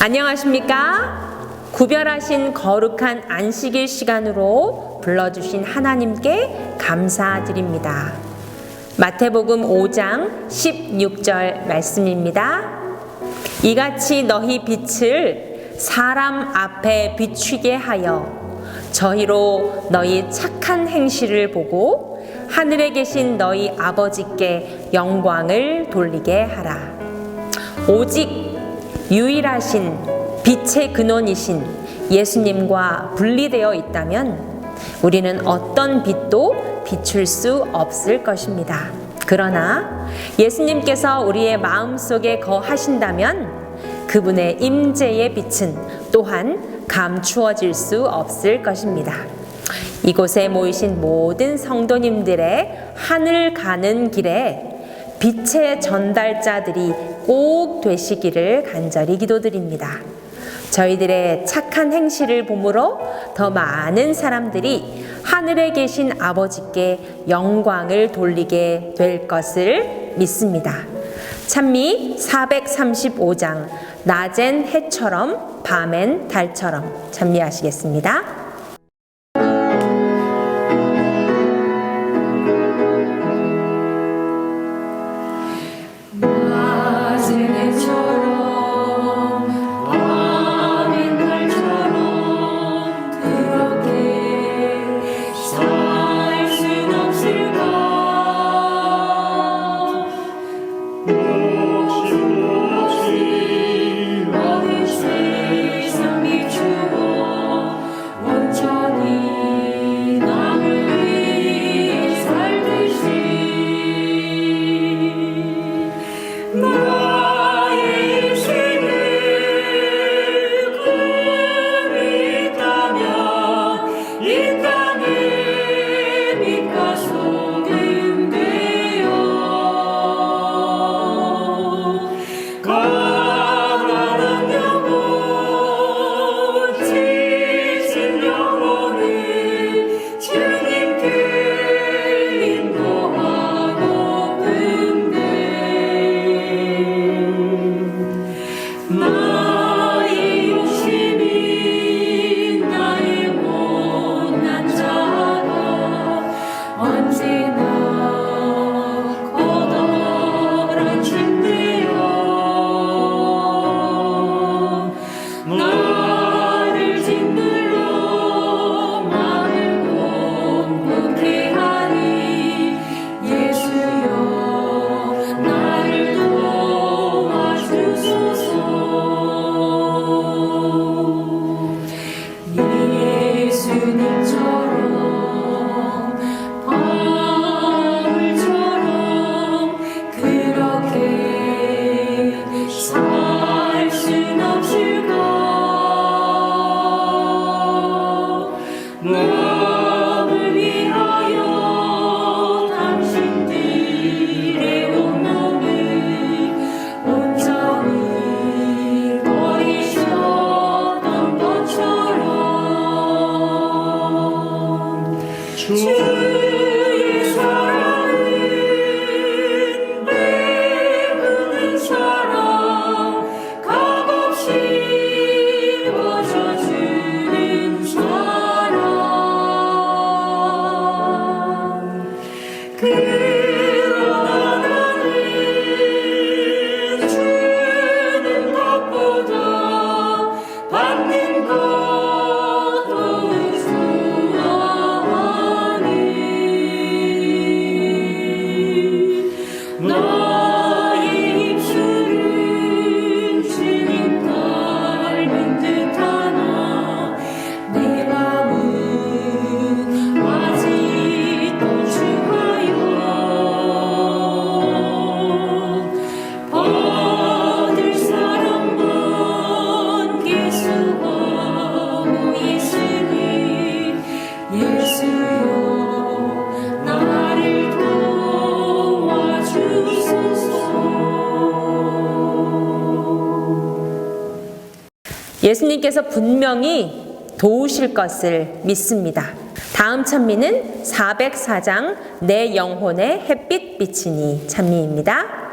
안녕하십니까? 구별하신 거룩한 안식일 시간으로 불러주신 하나님께 감사드립니다. 마태복음 5장 16절 말씀입니다. 이같이 너희 빛을 사람 앞에 비추게 하여 저희로 너희 착한 행실을 보고 하늘에 계신 너희 아버지께 영광을 돌리게 하라. 오직 유일하신 빛의 근원이신 예수님과 분리되어 있다면 우리는 어떤 빛도 비출 수 없을 것입니다. 그러나 예수님께서 우리의 마음속에 거하신다면 그분의 임재의 빛은 또한 감추어질 수 없을 것입니다. 이곳에 모이신 모든 성도님들의 하늘 가는 길에 빛의 전달자들이 꼭 되시기를 간절히 기도드립니다. 저희들의 착한 행실을 보므로 더 많은 사람들이 하늘에 계신 아버지께 영광을 돌리게 될 것을 믿습니다. 찬미 435장 낮엔 해처럼 밤엔 달처럼 찬미하시겠습니다. 예수님께서 분명히 도우실 것을 믿습니다. 다음 찬미는 404장 내 영혼의 햇빛 비치니 찬미입니다.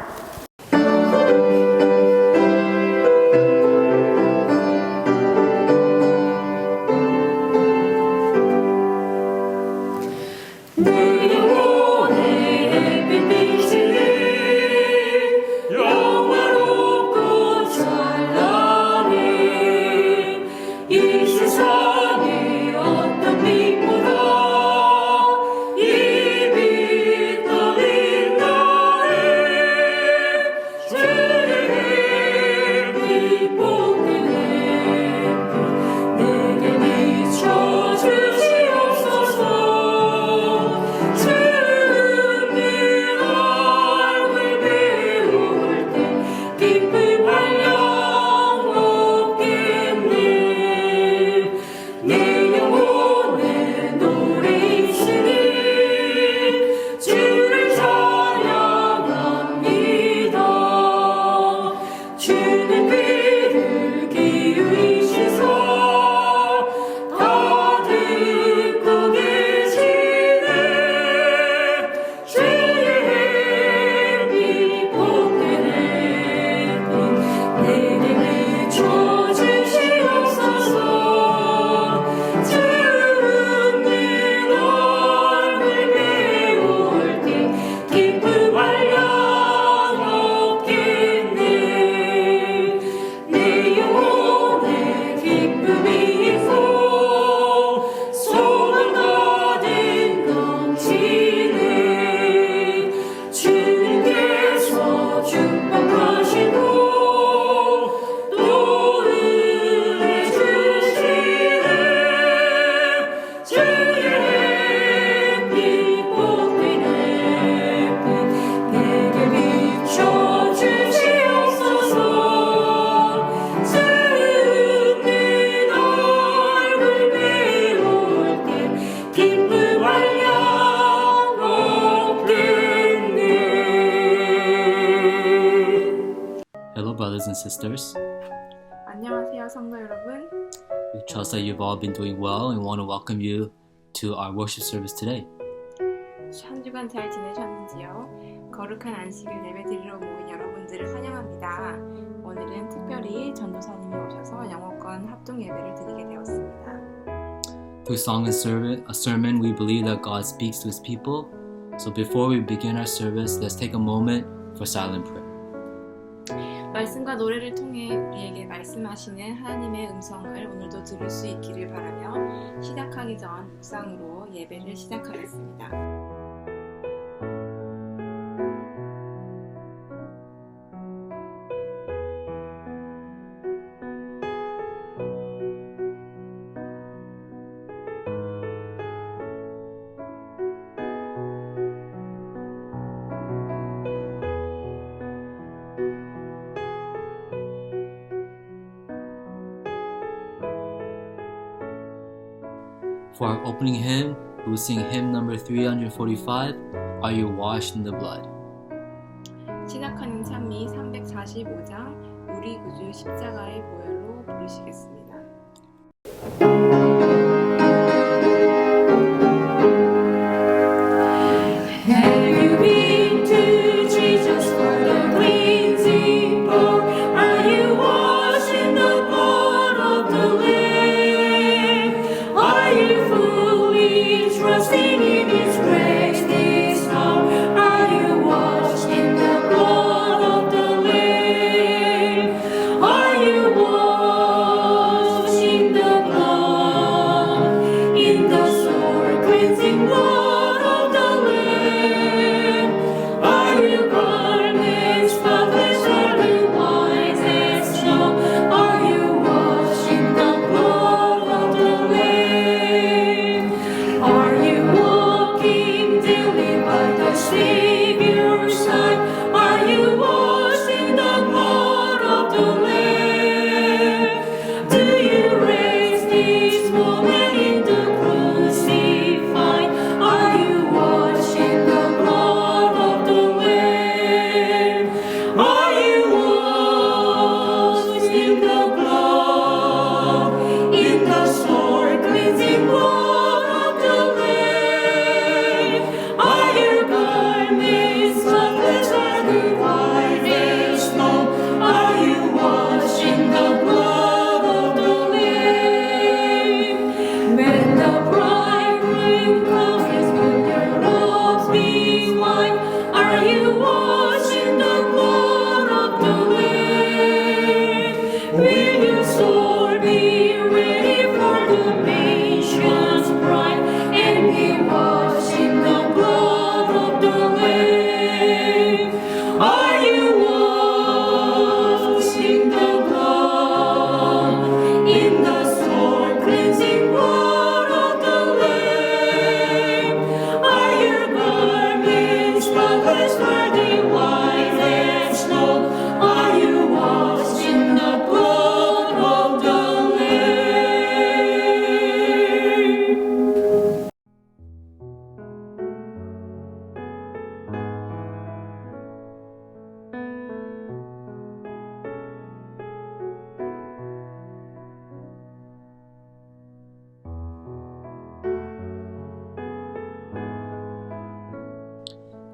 sisters. 안녕하세요, 성도 여러분. We trust that you've all been doing well and want to welcome you to our worship service today. 한 주간 잘 지내셨는지요? 거룩한 안식일 예배드리러 모인 여러분들을 환영합니다. 오늘은 특별히 전도사님이 오셔서 영어권 합동 예배를 드리게 되었습니다. Through song and sermon, we believe that God speaks to His people. So before we begin our service, let's take a moment for silent prayer. 말씀과 노래를 통해 우리에게 말씀하시는 하나님의 음성을 오늘도 들을 수 있기를 바라며 시작하기 전 묵상으로 예배를 시작하겠습니다. For our opening hymn, we will sing hymn number 345, Are You Washed in the Blood? 시작하는 찬미 345장 우리 구주 십자가의 보혈로 부르시겠습니다.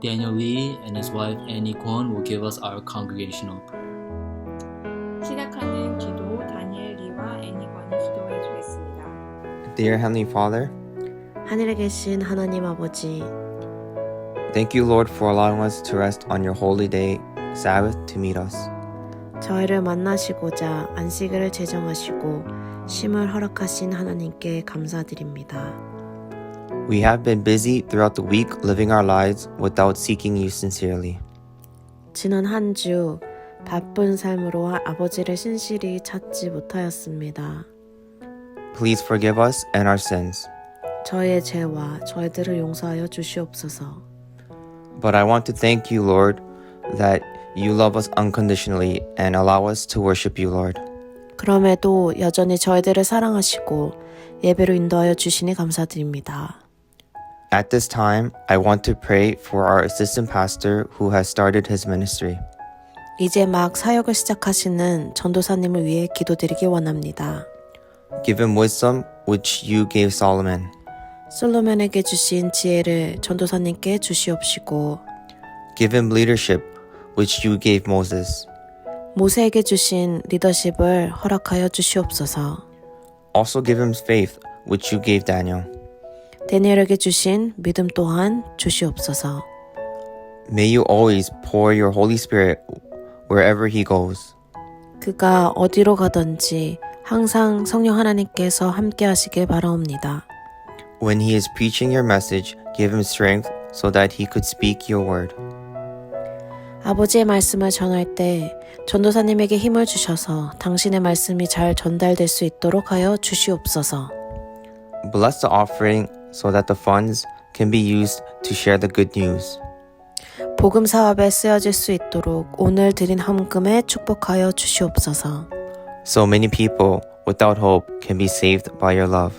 Daniel Lee and his wife Annie Kwon will give us our congregational prayer. 시작하는 기도 다니엘 리와 애니 권이 기도해 주겠습니다. Dear Heavenly Father, 하늘에 계신 하나님 아버지, thank you, Lord, for allowing us to rest on your holy day, Sabbath, to meet us. 저희를 만나시고자 안식일을 제정하시고 쉼을 허락하신 하나님께 감사드립니다. We have been busy throughout the week living our lives without seeking you sincerely. 지난 한 주 바쁜 삶으로 아버지를 신실히 찾지 못하였습니다. Please forgive us and our sins. 저희의 죄와 저희들을 용서하여 주시옵소서. But I want to thank you, Lord, that you love us unconditionally and allow us to worship you, Lord. 그럼에도 여전히 저희들을 사랑하시고 예배로 인도하여 주시니 감사드립니다. At this time, I want to pray for our assistant pastor who has started his ministry. 이제 막 사역을 시작하시는 전도사님을 위해 기도드리기 원합니다. Give him wisdom which you gave Solomon. 솔로몬에게 주신 지혜를 전도사님께 주시옵시고 Give him leadership which you gave Moses. 모세에게 주신 리더십을 허락하여 주시옵소서. Also give him faith which you gave Daniel. 다니엘에게 주신 믿음 또한 주시옵소서. May you always pour your Holy Spirit wherever he goes. 그가 어디로 가든지 항상 성령 하나님께서 함께 하시길 바라옵니다. When he is preaching your message, give him strength so that he could speak your word. 아버지의 말씀을 전할 때 전도사님에게 힘을 주셔서 당신의 말씀이 잘 전달될 수 있도록 하여 주시옵소서. Bless the offering so that the funds can be used to share the good news. 복음 사업에 쓰여질 수 있도록 오늘 드린 헌금에 축복하여 주시옵소서. So many people without hope can be saved by your love.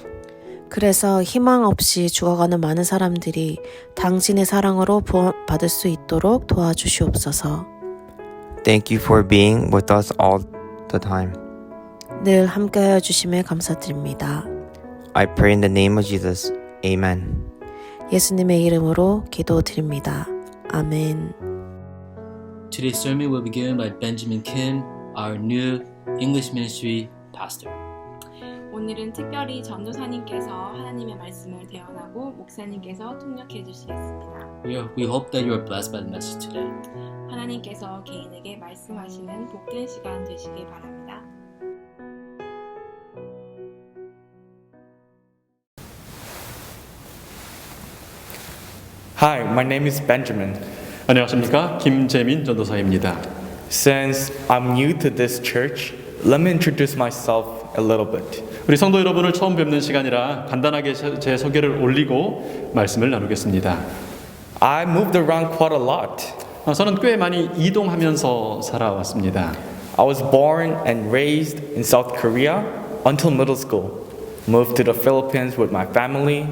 그래서 희망 없이 죽어가는 많은 사람들이 당신의 사랑으로 구원받을 수 있도록 도와주시옵소서. Thank you for being with us all the time. 늘 함께하여 주심에 감사드립니다. I pray in the name of Jesus. Amen. 예수님의 이름으로 기도드립니다. 아멘. Today's sermon will be given by Benjamin Kim, our new English ministry pastor. 오늘은 특별히 전도사님께서 하나님의 말씀을 대언하고 목사님께서 통역해 주시겠습니다. We hope that you are blessed by the message today. 하나님께서 개인에게 말씀하시는 복된 시간 되시길 바랍니다. Hi, my name is Benjamin. 안녕하십니까, 김재민 전도사입니다. Since I'm new to this church, let me introduce myself a little bit. 우리 성도 여러분을 처음 뵙는 시간이라 간단하게 제 소개를 올리고 말씀을 나누겠습니다. I moved around quite a lot. 저는 꽤 많이 이동하면서 살아왔습니다. I was born and raised in South Korea until middle school. Moved to the Philippines with my family,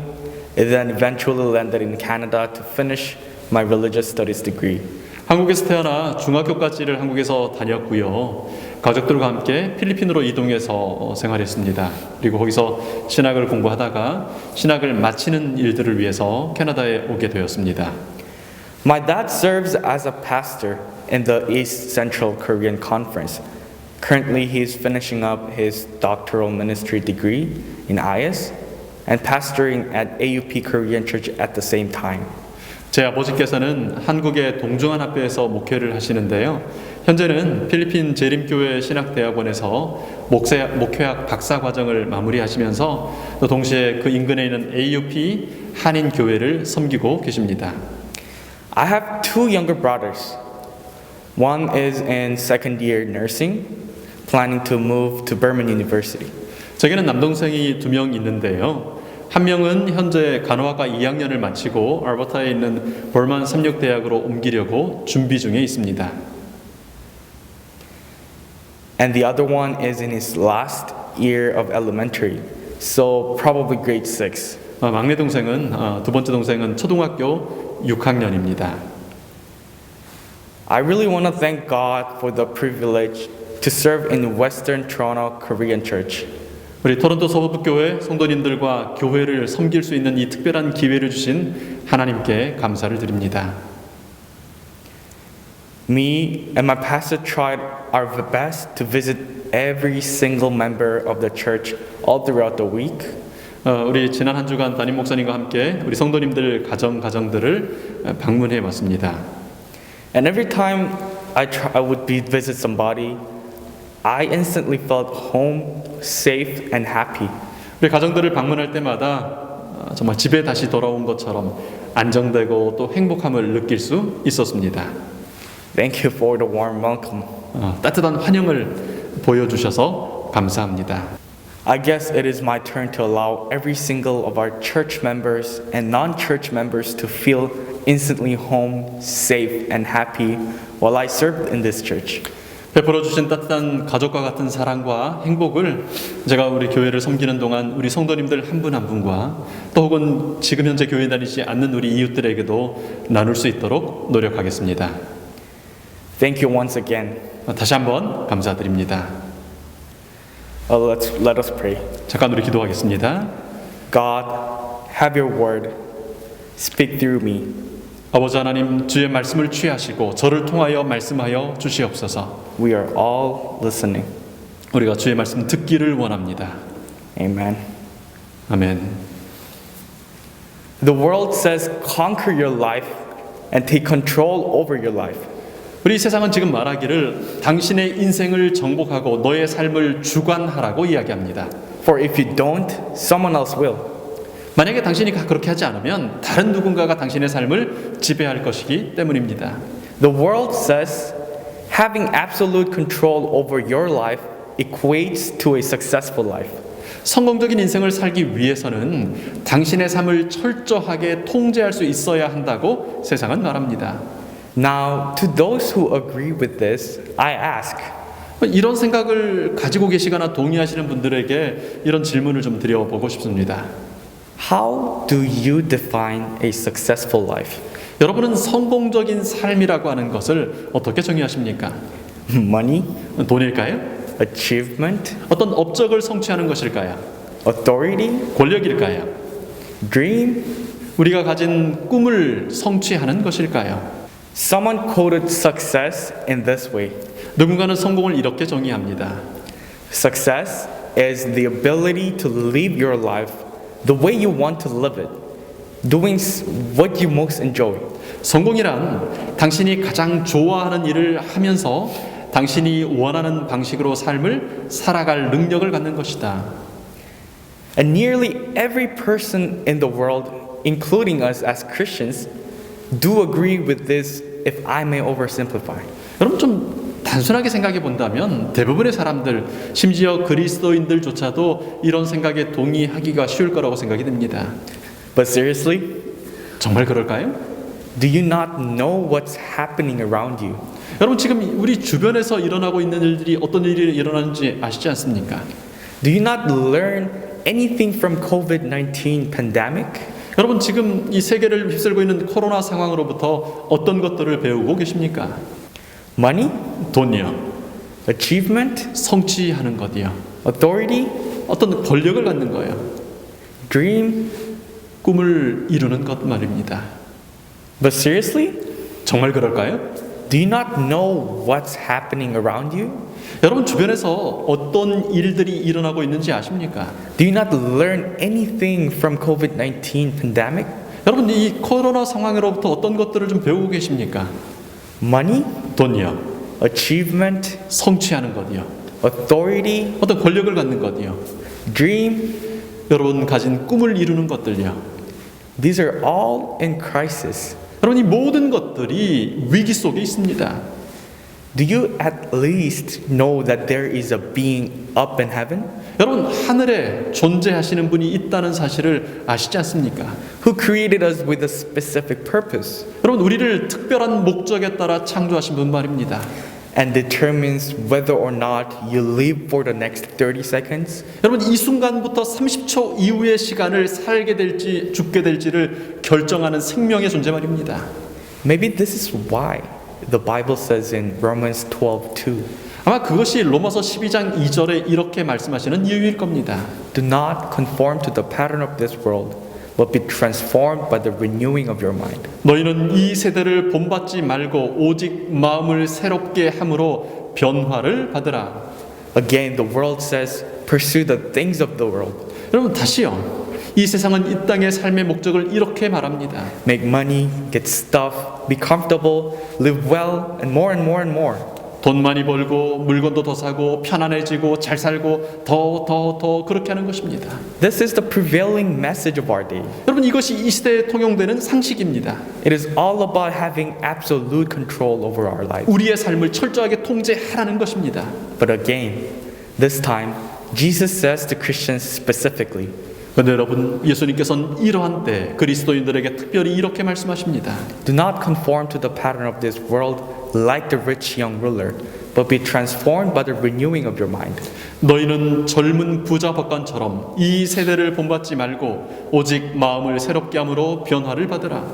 and then eventually landed in Canada to finish my religious studies degree. 한국에서 태어나 중학교까지를 한국에서 다녔고요. 가족들과 함께 필리핀으로 이동해서 생활했습니다. 그리고 거기서 신학을 공부하다가 신학을 마치는 일들을 위해서 캐나다에 오게 되었습니다. My dad serves as a pastor in the East Central Korean Conference. Currently, he is finishing up his doctoral ministry degree in IS and pastoring at AUP Korean Church at the same time. 제 아버지께서는 한국의 동중한 학교에서 목회를 하시는데요. 현재는 필리핀 재림교회 신학대학원에서 목회학 박사 과정을 마무리하시면서 또 동시에 그 인근에 있는 AUP 한인교회를 섬기고 계십니다. I have two younger brothers. One is in second year nursing, planning to move to Berman University. 제게는 남동생이 2명 있는데요. 한 명은 현재 간호학과 2학년을 마치고 알버타에 있는 벌만 삼육대학으로 옮기려고 준비 중에 있습니다. And the other one is in his last year of elementary, so probably grade 6. 막내 동생은 두 번째 동생은 초등학교 6학년입니다. I really want to thank God for the privilege to serve in Western Toronto Korean Church. 우리 토론토 서부교회 성도님들과 교회를 섬길 수 있는 이 특별한 기회를 주신 하나님께 감사를 드립니다. Me and my pastor tried our best to visit every single member of the church all throughout the week. 우리 지난 한 주간 담임 목사님과 함께 우리 성도님들 가정들을 방문해 왔습니다. And every time I would visit somebody, I instantly felt home, safe, and happy. 우리 가정들을 방문할 때마다 정말 집에 다시 돌아온 것처럼 안정되고 또 행복함을 느낄 수 있었습니다. Thank you for the warm welcome. 따뜻한 환영을 보여주셔서 감사합니다. I guess it is my turn to allow every single of our church members and non-church members to feel instantly home, safe, and happy while I served in this church. 베풀어 주신 따뜻한 가족과 같은 사랑과 행복을 제가 우리 교회를 섬기는 동안 우리 성도님들 한 분 한 분과 또 혹은 지금 현재 교회 다니지 않는 우리 이웃들에게도 나눌 수 있도록 노력하겠습니다. Thank you once again. 다시 한번 감사드립니다. Let us pray. 잠깐 우리 기도하겠습니다. God, have your word. Speak through me. 아버지 하나님, 주의 말씀을 취하시고 저를 통하여 말씀하여 주시옵소서. We are all listening. 우리가 주의 말씀 듣기를 원합니다. Amen. 아멘. The world says conquer your life and take control over your life. 우리 세상은 지금 말하기를 당신의 인생을 정복하고 너의 삶을 주관하라고 이야기합니다. For if you don't, someone else will. 만약에 당신이 그렇게 하지 않으면 다른 누군가가 당신의 삶을 지배할 것이기 때문입니다. The world says having absolute control over your life equates to a successful life. 성공적인 인생을 살기 위해서는 당신의 삶을 철저하게 통제할 수 있어야 한다고 세상은 말합니다. Now, to those who agree with this, I ask, 이런 생각을 가지고 계시거나 동의하시는 분들에게 이런 질문을 좀 드려보고 싶습니다. how do you define a successful life? 여러분은 성공적인 삶이라고 하는 것을 어떻게 정의하십니까? Money, 돈일까요? achievement, 어떤 업적을 성취하는 것일까요? authority, 권력일까요? dream? 우리가 가진 꿈을 성취하는 것일까요? Someone quoted success in this way. 누군가는 성공을 이렇게 정의합니다. Success is the ability to live your life the way you want to live it, doing what you most enjoy. 성공이란 당신이 가장 좋아하는 일을 하면서 당신이 원하는 방식으로 삶을 살아갈 능력을 갖는 것이다. And nearly every person in the world, including us as Christians, do agree with this if I may oversimplify. 여러분 좀 단순하게 생각해 본다면 대부분의 사람들, 심지어 그리스도인들조차도 이런 생각에 동의하기가 쉬울 거라고 생각이 듭니다. But seriously, 정말 그럴까요? do you not know what's happening around you? 여러분 지금 우리 주변에서 일어나고 있는 일들이 어떤 일이 일어나는지 아시지 않습니까? Do you not learn anything from COVID-19 pandemic? 여러분 지금 이 세계를 휩쓸고 있는 코로나 상황으로부터 어떤 것들을 배우고 계십니까? Money, 돈이요. achievement, 성취하는 것이요. authority, 어떤 권력을 갖는 거예요. dream. 꿈을 이루는 것 말입니다. But seriously, 정말 그럴까요? do you not know what's happening around you? 여러분 주변에서 어떤 일들이 일어나고 있는지 아십니까? Do you not learn anything from COVID-19 pandemic? 여러분 이 코로나 상황으로부터 어떤 것들을 좀 배우고 계십니까? Money, 돈이요. achievement, 성취하는 것이요. authority, 어떤 권력을 갖는 것이요. dream. 여러분 가진 꿈을 이루는 것들요. These are all in crisis. 여러분 이 모든 것들이 위기 속에 있습니다. Do you at least know that there is a being up in heaven 여러분 하늘에 존재하시는 분이 있다는 사실을 아시지 않습니까? who created us with a specific purpose 여러분 우리를 특별한 목적에 따라 창조하신 분 말입니다. and determines whether or not you live for the next 30 seconds? 여러분 이 순간부터 30초 이후의 시간을 살게 될지 죽게 될지를 결정하는 생명의 존재 말입니다. Maybe this is why the Bible says in Romans 12:2, 아마 그것이 로마서 12장 2절에 이렇게 말씀하시는 이유일 겁니다. do not conform to the pattern of this world, but be transformed by the renewing of your mind. 너희는 이 세대를 본받지 말고 오직 마음을 새롭게 함으로 변화를 받으라. Again, the world says, pursue the things of the world. 여러분 다시요. 이 세상은 이 땅의 삶의 목적을 이렇게 말합니다. Make money, get stuff, be comfortable, live well, and more and more and more. 돈 많이 벌고 물건도 더 사고 편안해지고 잘 살고 더 그렇게 하는 것입니다. This is the prevailing message of our day. 여러분 이것이 이 시대에 통용되는 상식입니다. It is all about having absolute control over our lives. 우리의 삶을 철저하게 통제하라는 것입니다. But again, this time, Jesus says to Christians specifically, 그런데 여러분 예수님께서는 이러한 때 그리스도인들에게 특별히 이렇게 말씀하십니다. do not conform to the pattern of this world like the rich young ruler, but be transformed by the renewing of your mind. 너희는 젊은 부자 법관처럼 이 세대를 본받지 말고 오직 마음을 새롭게 함으로 변화를 받으라.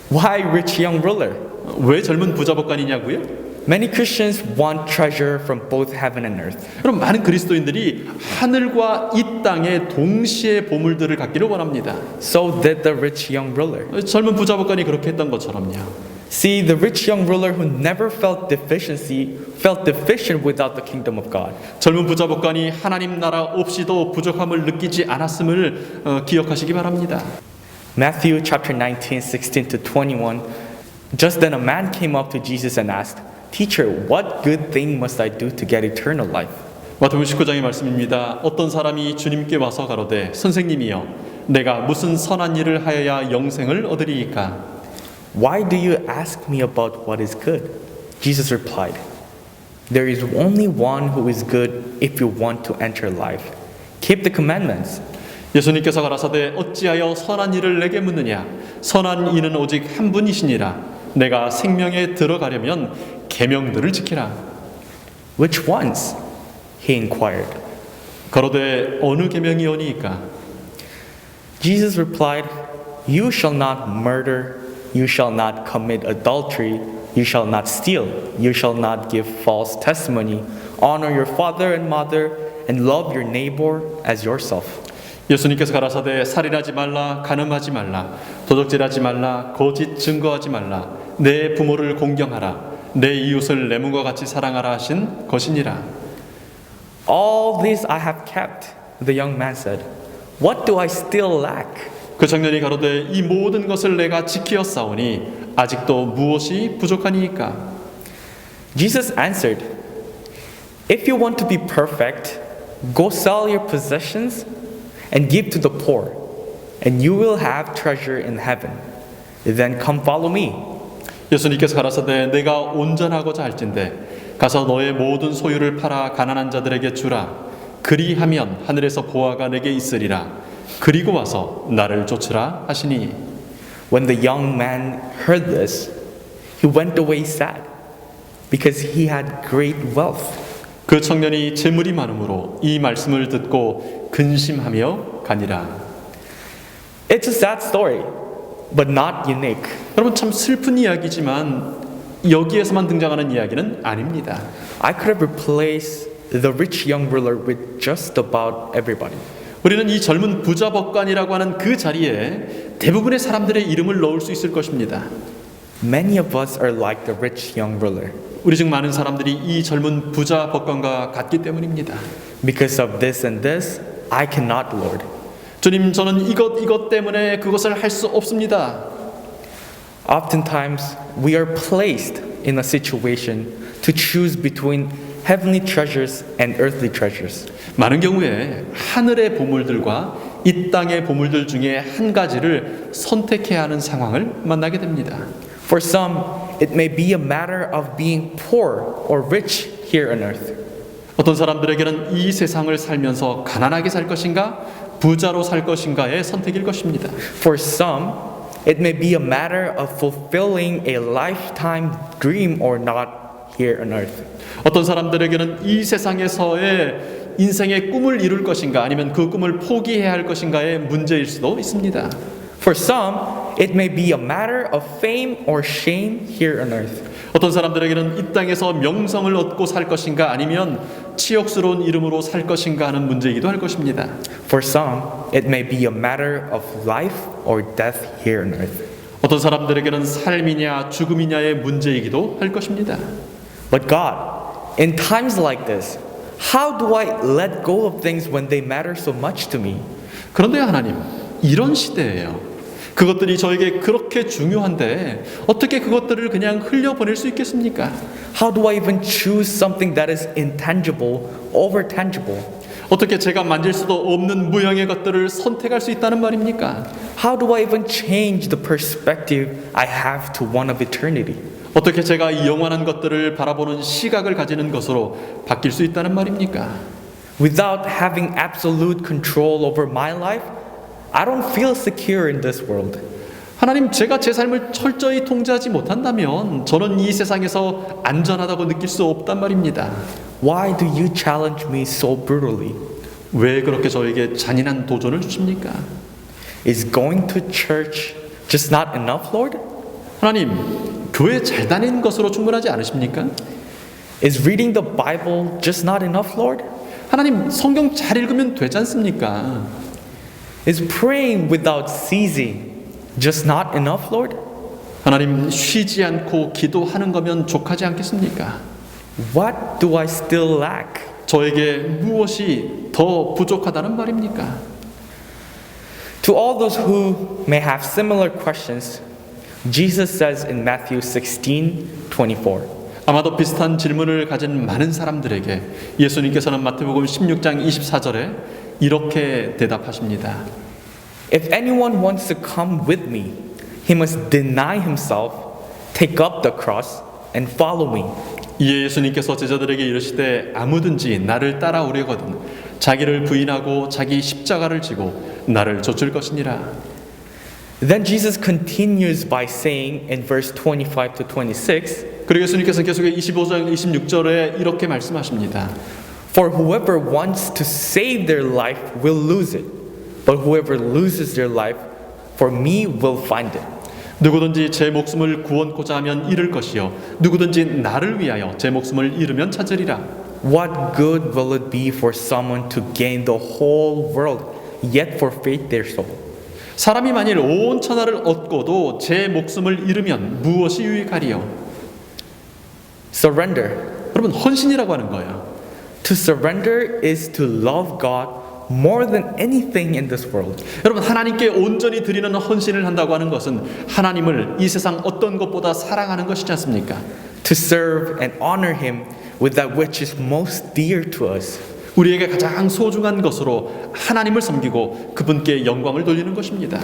Why rich young ruler? 왜 젊은 부자 법관이냐고요? Many Christians want treasure from both heaven and earth. 여러분, 많은 그리스도인들이 하늘과 이 땅에 동시에 보물들을 갖기를 원합니다. So did the rich young ruler. 젊은 부자복관이 그렇게 했던 것처럼요. See, the rich young ruler who never felt deficient without the kingdom of God. 젊은 부자복관이 하나님 나라 없이도 부족함을 느끼지 않았음을 기억하시기 바랍니다. Matthew chapter 19, 16 to 21. Just then a man came up to Jesus and asked, Teacher, what good thing must I do to get eternal life? 마태복음 19장의 말씀입니다. 어떤 사람이 주님께 와서 가로되 선생님이여 내가 무슨 선한 일을 하여야 영생을 얻으리이까? Why do you ask me about what is good? Jesus replied, There is only one who is good if you want to enter life. Keep the commandments. 예수님께서 가라사대 어찌하여 선한 일을 내게 묻느냐? 선한 이는 오직 한 분이시니라. 내가 생명에 들어가려면 계명들을 지키라. Which ones? He inquired. 가로되 어느 계명이오니이까? Jesus replied, You shall not murder, you shall not commit adultery, you shall not steal, you shall not give false testimony, honor your father and mother, and love your neighbor as yourself. 예수님께서 가라사대 살인하지 말라, 간음하지 말라, 도적질하지 말라, 거짓 증거하지 말라, 내 부모를 공경하라, 내 이웃을 내 몸과 같이 사랑하라 하신 것이니라. All this I have kept, the young man said. What do I still lack? 그 청년이 가로되 이 모든 것을 내가 지키었사오니 아직도 무엇이 부족하니이까? Jesus answered, If you want to be perfect, go sell your possessions and give to the poor, and you will have treasure in heaven. Then come follow me. 예수님께서 가라사대 내가 온전하고자 할진대 가서 너의 모든 소유를 팔아 가난한 자들에게 주라. 그리하면 하늘에서 보화가 내게 있으리라. 그리고 와서 나를 쫓으라 하시니. When the young man heard this, he went away sad, because he had great wealth. 그 청년이 재물이 많음으로 이 말씀을 듣고 근심하며 가니라. It's a sad story, but not unique. 여러분, 참 슬픈 이야기지만 여기에서만 등장하는 이야기는 아닙니다. I could have replaced the rich young ruler with just about everybody. 우리는 이 젊은 부자법관이라고 하는 그 자리에 대부분의 사람들의 이름을 넣을 수 있을 것입니다. Many of us are like the rich young ruler. 우리 중 많은 사람들이 이 젊은 부자법관과 같기 때문입니다. Because of this and this, I cannot, Lord. 주님, 저는 이것 때문에 그것을 할 수 없습니다. Oftentimes, we are placed in a situation to choose between heavenly treasures and earthly treasures. 많은 경우에 하늘의 보물들과 이 땅의 보물들 중에 한 가지를 선택해야 하는 상황을 만나게 됩니다. For some, it may be a matter of being poor or rich here on earth. 어떤 사람들에게는 이 세상을 살면서 가난하게 살 것인가, 부자로 살 것인가의 선택일 것입니다. For some, it may be a matter of fulfilling a lifetime dream or not here on earth. 어떤 사람들에게는 이 세상에서의 인생의 꿈을 이룰 것인가 아니면 그 꿈을 포기해야 할 것인가의 문제일 수도 있습니다. For some, it may be a matter of fame or shame here on earth. 어떤 사람들에게는 이 땅에서 명성을 얻고 살 것인가 아니면 치욕스러운 이름으로 살 것인가 하는 문제이기도 할 것입니다. For some, it may be a matter of life or death here on earth. 어떤 사람들에게는 삶이냐 죽음이냐의 문제이기도 할 것입니다. But God, in times like this, how do I let go of things when they matter so much to me? 그런데 하나님, 이런 시대예요. 그것들이 저에게 그렇게 중요한데 어떻게 그것들을 그냥 흘려보낼 수 있겠습니까? How do I even choose something that is intangible over tangible? 어떻게 제가 만질 수도 없는 무형의 것들을 선택할 수 있다는 말입니까? How do I even change the perspective I have to one of eternity? 어떻게 제가 이 영원한 것들을 바라보는 시각을 가지는 것으로 바뀔 수 있다는 말입니까? Without having absolute control over my life, I don't feel secure in this world. 하나님, 제가 제 삶을 철저히 통제하지 못한다면 저는 이 세상에서 안전하다고 느낄 수 없단 말입니다. Why do you challenge me so brutally? 왜 그렇게 저에게 잔인한 도전을 주십니까? Is going to church just not enough, Lord? 하나님, 교회 잘 다니는 것으로 충분하지 않으십니까? Is reading the Bible just not enough, Lord? 하나님 성경 잘 읽으면 되지 않습니까? Is praying without ceasing just not enough, Lord? 하나님 쉬지 않고 기도하는 거면 족하지 않겠습니까? What do I still lack? 저에게 무엇이 더 부족하다는 말입니까? To all those who may have similar questions, Jesus says in Matthew 16:24, 아마도 비슷한 질문을 가진 많은 사람들에게 예수님께서는 마태복음 16장 24절에 이렇게 대답하십니다. If anyone wants to come with me, he must deny himself, take up the cross, and follow me. 이에 예수님께서 제자들에게 이르시되 아무든지 나를 따라오려거든 자기를 부인하고 자기 십자가를 지고 나를 좇을 것이니라. Then Jesus continues by saying in verse 25 to 26, 그리고 예수님께서 계속해 25장 26절에 이렇게 말씀하십니다. For whoever wants to save their life will lose it, but whoever loses their life for me will find it. 누구든지 제 목숨을 구원코자 하면 잃을 것이요 누구든지 나를 위하여 제 목숨을 잃으면 찾으리라. What good will it be for someone to gain the whole world yet forfeit their soul? 사람이 만일 온 천하를 얻고도 제 목숨을 잃으면 무엇이 유익하리요? Surrender. 여러분 헌신이라고 하는 거예요. To surrender is to love God more than anything in this world. 여러분 하나님께 온전히 드리는 헌신을 한다고 하는 것은 하나님을 이 세상 어떤 것보다 사랑하는 것이지 않습니까? To serve and honor Him with that which is most dear to us. 우리에게 가장 소중한 것으로 하나님을 섬기고 그분께 영광을 돌리는 것입니다.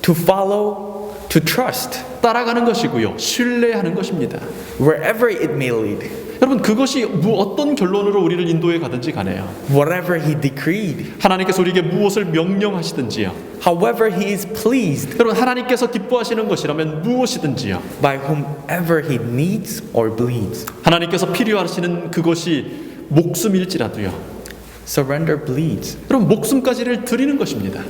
To follow, to trust, 따라가는 것이고요. 신뢰하는 것입니다. wherever it may lead. 여러분 그것이 어떤 결론으로 우리를 인도해 가든지 간에요. Whatever He decreed. 하나님께서 우리에게 무엇을 명령하시든지요. However He is pleased. 여러분 하나님께서 기뻐하시는 것이라면 무엇이든지요. By whomever He needs or bleeds. 하나님께서 필요하시는 그것이 목숨일지라도요. Surrender bleeds. 여러분 목숨까지를 드리는 것입니다.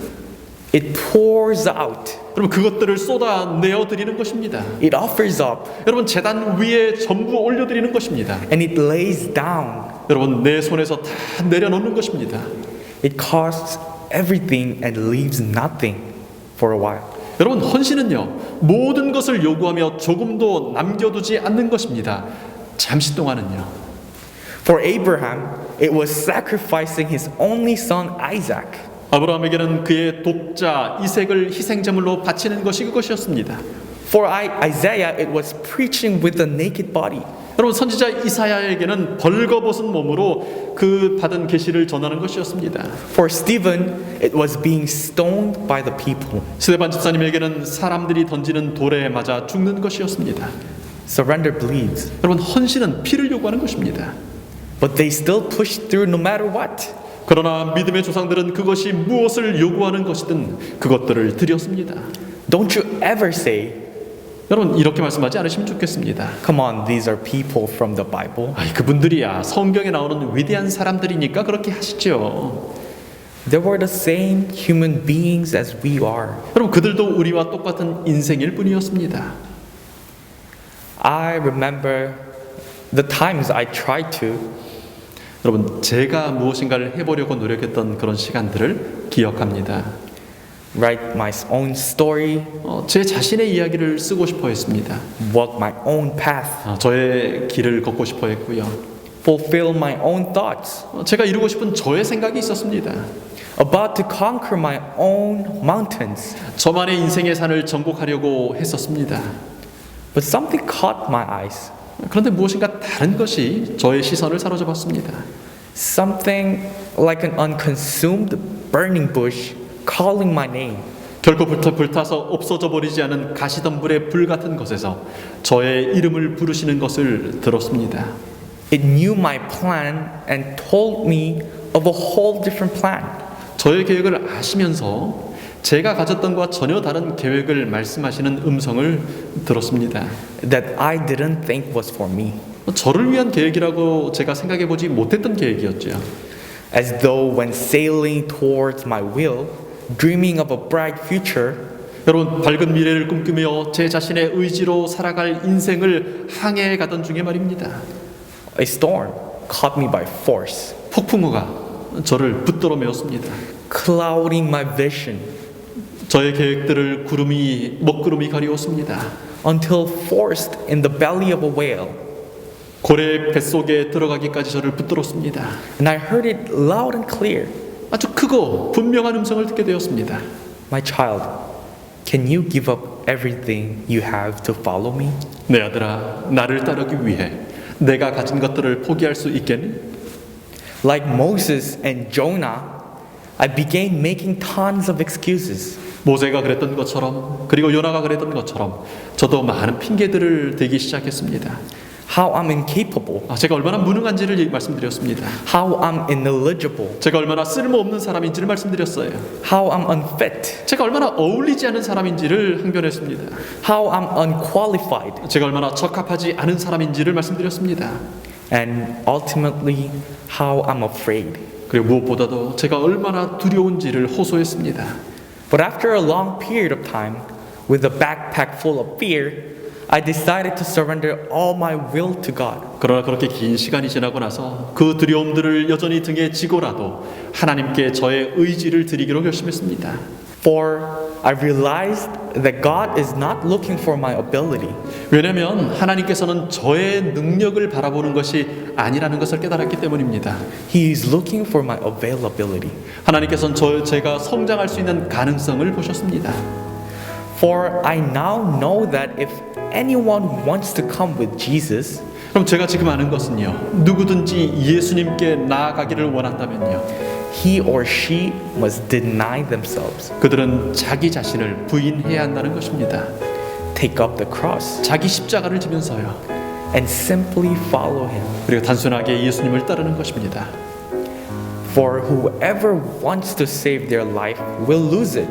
It pours out. 여러분 그것들을 쏟아내어 드리는 것입니다. It offers up. 여러분 제단 위에 전부 올려드리는 것입니다. And it lays down. 여러분 내 손에서 다 내려놓는 것입니다. It costs everything and leaves nothing for a while. 여러분 헌신은요 모든 것을 요구하며 조금도 남겨두지 않는 것입니다. 잠시 동안은요. For Abraham, it was sacrificing his only son Isaac. 아브라함에게는 그의 독자 이색을 희생제물로 바치는 것이 그것이었습니다. For Isaiah, it was preaching with the naked body. 여러분 선지자 이사야에게는 벌거벗은 몸으로 그 받은 계시를 전하는 것이었습니다. For Stephen, it was being stoned by the people. 스데반 집사님에게는 사람들이 던지는 돌에 맞아 죽는 것이었습니다. Surrender bleeds. 여러분 헌신은 피를 요구하는 것입니다. But they still pushed through no matter what. 그러나 믿음의 조상들은 그것이 무엇을 요구하는 것이든 그것들을 드렸습니다. Don't you ever say, 여러분 이렇게 말씀하지 않으시면 좋겠습니다. come on, these are people from the Bible. 아이 그분들이야 성경에 나오는 위대한 사람들이니까 그렇게 하시죠. They were the same human beings as we are. 여러분 그들도 우리와 똑같은 인생일 뿐이었습니다. I remember the times I tried to. 여러분 제가 무엇인가를 해보려고 노력했던 그런 시간들을 기억합니다. Write my own story, 제 자신의 이야기를 쓰고 싶어 했습니다. walk my own path, 저의 길을 걷고 싶어 했고요. fulfill my own thoughts, 제가 이루고 싶은 저의 생각이 있었습니다. about to conquer my own mountains. 저만의 인생의 산을 정복하려고 했었습니다. But something caught my eyes. 그런데 무엇인가 다른 것이 저의 시선을 사로잡았습니다. Something like an unconsumed burning bush calling my name. 결코 불타서 없어져 버리지 않은 가시덤불의 불 같은 것에서 저의 이름을 부르시는 것을 들었습니다. It knew my plan and told me of a whole different plan. 저의 계획을 아시면서 제가 가졌던 것과 전혀 다른 계획을 말씀하시는 음성을 들었습니다. That I didn't think was for me. 저를 위한 계획이라고 제가 생각해보지 못했던 계획이었죠. As though when sailing towards my will, dreaming of a bright future, 여러분 밝은 미래를 꿈꾸며 제 자신의 의지로 살아갈 인생을 항해해 가던 중에 말입니다. A storm caught me by force, 폭풍우가 저를 붙들어 메웠습니다. clouding my vision 저의 계획들을 먹구름이 가리웠습니다. until forced in the belly of a whale. 고래 뱃속에 들어가기까지 저를 붙들었습니다. And I heard it loud and clear. 아주 크고 분명한 음성을 듣게 되었습니다. My child, can you give up everything you have to follow me? 내 아들아, 나를 따르기 위해 내가 가진 것들을 포기할 수 있겠니? Like Moses and Jonah, I began making tons of excuses. 모세가 그랬던 것처럼 그리고 요나가 그랬던 것처럼 저도 많은 핑계들을 대기 시작했습니다. How I'm incapable, 제가 얼마나 무능한지를 말씀드렸습니다. how I'm ineligible, 제가 얼마나 쓸모없는 사람인지를 말씀드렸어요. how I'm unfit, 제가 얼마나 어울리지 않은 사람인지를 항변했습니다. how I'm unqualified, 제가 얼마나 적합하지 않은 사람인지를 말씀드렸습니다. and ultimately, how I'm afraid. 그리고 무엇보다도 제가 얼마나 두려운지를 호소했습니다. But after a long period of time, with a backpack full of fear, I decided to surrender all my will to God. 그러나 그렇게 긴 시간이 지나고 나서 그 두려움들을 여전히 등에 지고라도 하나님께 저의 의지를 드리기로 결심했습니다. For I realized that God is not looking for my ability. 왜냐하면 하나님께서는 저의 능력을 바라보는 것이 아니라는 것을 깨달았기 때문입니다. He is looking for my availability. 하나님께서는 제가 성장할 수 있는 가능성을 보셨습니다. For I now know that if anyone wants to come with Jesus, 그럼 제가 지금 아는 것은요, 누구든지 예수님께 나아가기를 원한다면요, he or she must deny themselves, 그들은 자기 자신을 부인해야 한다는 것입니다. take up the cross, 자기 십자가를 지면서요, and simply follow him. 그리고 단순하게 예수님을 따르는 것입니다. For whoever wants to save their life will lose it,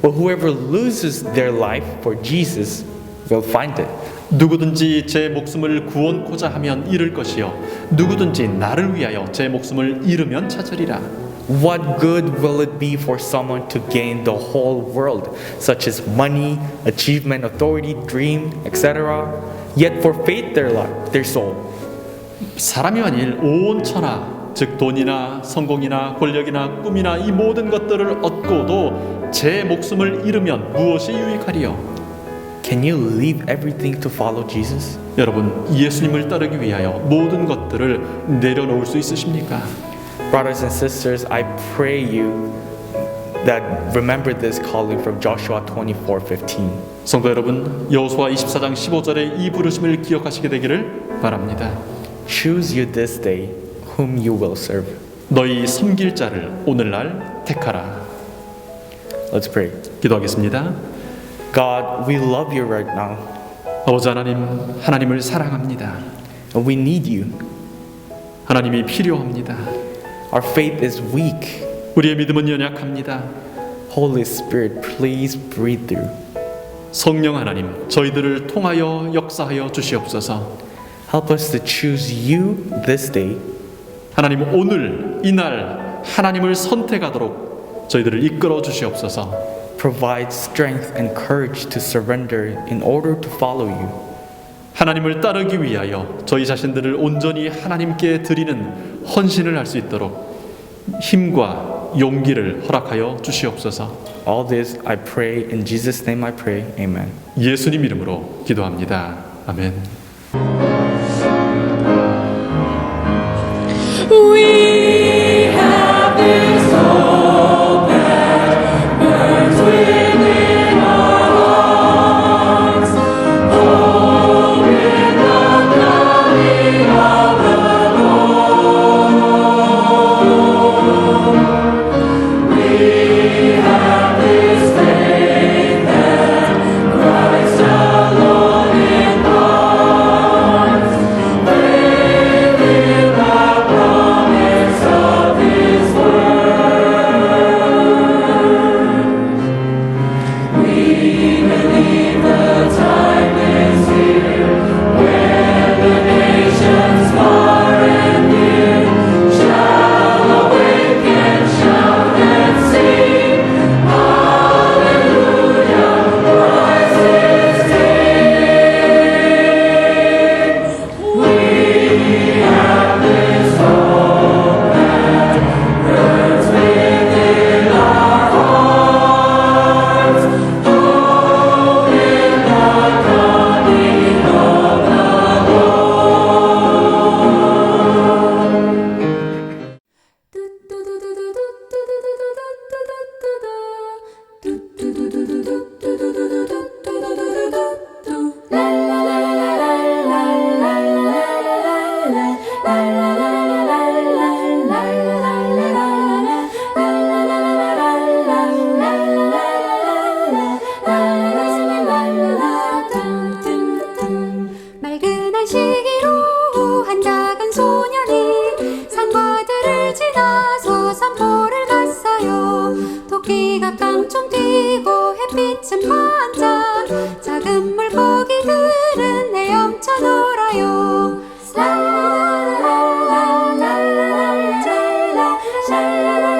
but whoever loses their life for Jesus will find it. 누구든지 제 목숨을 구원코자 하면 잃을 것이요, 누구든지 나를 위하여 제 목숨을 잃으면 찾으리라. What good will it be for someone to gain the whole world, such as money, achievement, authority, dream, etc., yet forfeit their soul? 사람이 만일 온 천하, 즉 돈이나 성공이나 권력이나 꿈이나 이 모든 것들을 얻고도 제 목숨을 잃으면 무엇이 유익하리요? Can you leave everything to follow Jesus? 여러분, 예수님을 따르기 위하여 모든 것들을 내려놓을 수 있으십니까? Brothers and sisters, I pray you that remember this calling from Joshua 24:15. 성도 여러분, 여호수아 24장 15절의 이 부르심을 기억하시게 되기를 바랍니다. Choose you this day whom you will serve. 너희 섬길 자를 오늘날 택하라. Let's pray. 기도하겠습니다. God, we love you right now, 아버지 하나님, 하나님을 사랑합니다. and we need you. 하나님이 필요합니다. Our faith is weak. 우리의 믿음은 연약합니다. Holy Spirit, please breathe through. 성령 하나님, 저희들을 통하여 역사하여 주시옵소서. Help us to choose you this day. 하나님, 오늘 이날 하나님을 선택하도록 저희들을 이끌어 주시옵소서. Provide strength and courage to surrender in order to follow you. 하나님을 따르기 위하여 저희 자신들을 온전히 하나님께 드리는 헌신을 할 수 있도록 힘과 용기를 허락하여 주시옵소서. All this I pray in Jesus' name I pray. Amen. 예수님 이름으로 기도합니다. 아멘. We have this hope that burns within our hearts. Oh, in the coming of the Lord. We have this faith that Christ alone imparts. Faith in the promise Amen.